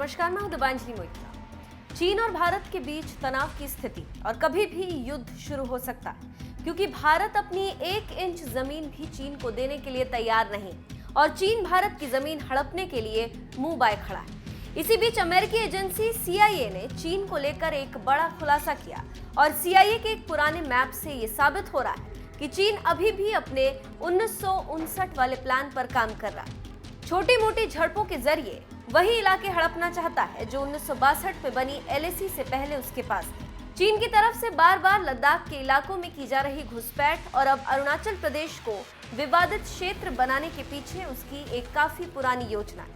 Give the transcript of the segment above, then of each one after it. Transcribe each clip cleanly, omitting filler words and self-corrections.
नमस्कार, मैं हूं दिबांजलि मोइत्रा। चीन और भारत के बीच तनाव की स्थिति और कभी भी युद्ध शुरू हो सकता है, क्योंकि भारत अपनी 1 इंच जमीन भी चीन को देने के लिए तैयार नहीं और चीन भारत की जमीन हड़पने के लिए मुंह बाय खड़ा है। इसी बीच अमेरिकी एजेंसी CIA ने चीन को लेकर एक बड़ा खुलासा किया और CIA के एक पुराने मैप से ये साबित हो रहा है कि चीन अभी भी अपने 1959 वाले प्लान पर काम कर रहा है। छोटी मोटी झड़पों के जरिए वही इलाके हड़पना चाहता है जो 1962 में बनी LAC से पहले उसके पास थे। चीन की तरफ से बार बार लद्दाख के इलाकों में की जा रही घुसपैठ और अब अरुणाचल प्रदेश को विवादित क्षेत्र बनाने के पीछे उसकी एक काफी पुरानी योजना है।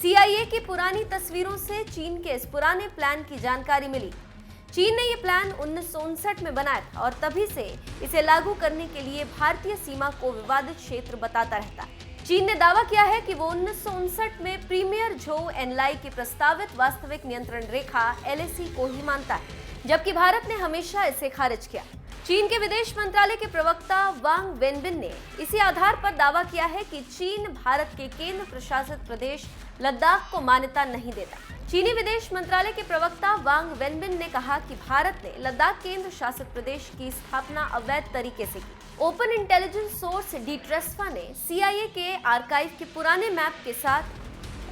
CIA की पुरानी तस्वीरों से चीन के इस पुराने प्लान की जानकारी मिली। चीन ने ये प्लान 1959 में बनाया था और तभी से इसे लागू करने के लिए भारतीय सीमा को विवादित क्षेत्र बताता रहता है। चीन ने दावा किया है कि वो 1959 में प्रीमियर झोउ एनलाई की प्रस्तावित वास्तविक नियंत्रण रेखा LAC को ही मानता है, जबकि भारत ने हमेशा इसे खारिज किया। चीन के विदेश मंत्रालय के प्रवक्ता वांग वेनबिन ने इसी आधार पर दावा किया है कि चीन भारत के केंद्र प्रशासित प्रदेश लद्दाख को मान्यता नहीं देता। चीनी विदेश मंत्रालय के प्रवक्ता वांग वेनबिन ने कहा कि भारत ने लद्दाख केंद्र शासित प्रदेश की स्थापना अवैध तरीके से की। ओपन इंटेलिजेंस सोर्स डीट्रेस्फा ने CIA के आर्काइव के पुराने मैप के साथ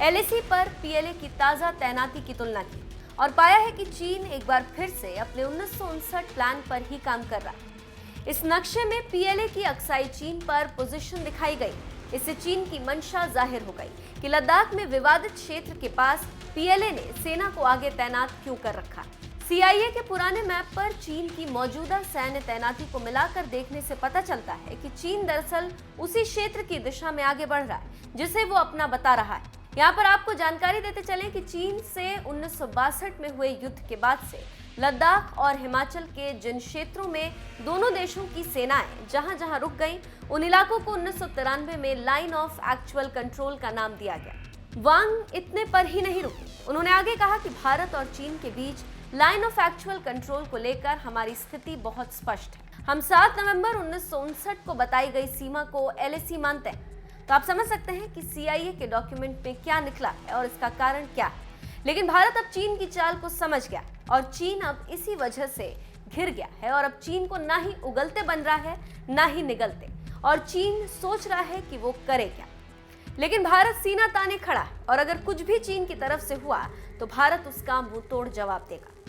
LAC पर PLA की ताजा तैनाती की तुलना की और पाया है कि चीन एक बार फिर से अपने 1959 प्लान पर ही काम कर रहा है। इस नक्शे में PLA की अक्साई चीन पर पोजीशन दिखाई गई। इससे चीन की मंशा जाहिर हो गई कि लद्दाख में विवादित क्षेत्र के पास PLA ने सेना को आगे तैनात क्यों कर रखा। CIA के पुराने मैप पर चीन की मौजूदा सैन्य तैनाती को मिलाकर देखने से पता चलता है कि चीन दरअसल उसी क्षेत्र की दिशा में आगे बढ़ रहा है जिसे वो अपना बता रहा है। यहाँ पर आपको जानकारी देते चलें कि चीन से 1962 में हुए युद्ध के बाद से लद्दाख और हिमाचल के जिन क्षेत्रों में दोनों देशों की सेनाएं जहां-जहां रुक गईं, उन इलाकों को 1993 में लाइन ऑफ एक्चुअल कंट्रोल का नाम दिया गया। वांग इतने पर ही नहीं रुके, उन्होंने आगे कहा कि भारत और चीन के बीच लाइन ऑफ एक्चुअल कंट्रोल को लेकर हमारी स्थिति बहुत स्पष्ट है। हम 7 नवंबर 1959 को बताई गई सीमा को LAC मानते हैं। तो आप समझ सकते हैं कि CIA के डॉक्यूमेंट में क्या निकला है और इसका कारण क्या है। लेकिन भारत अब चीन की चाल को समझ गया और चीन अब इसी वजह से घिर गया है और अब चीन को ना ही उगलते बन रहा है ना ही निगलते, और चीन सोच रहा है कि वो करे क्या। लेकिन भारत सीना ताने खड़ा है और अगर कुछ भी चीन की तरफ से हुआ तो भारत उसका मुंह तोड़ जवाब देगा।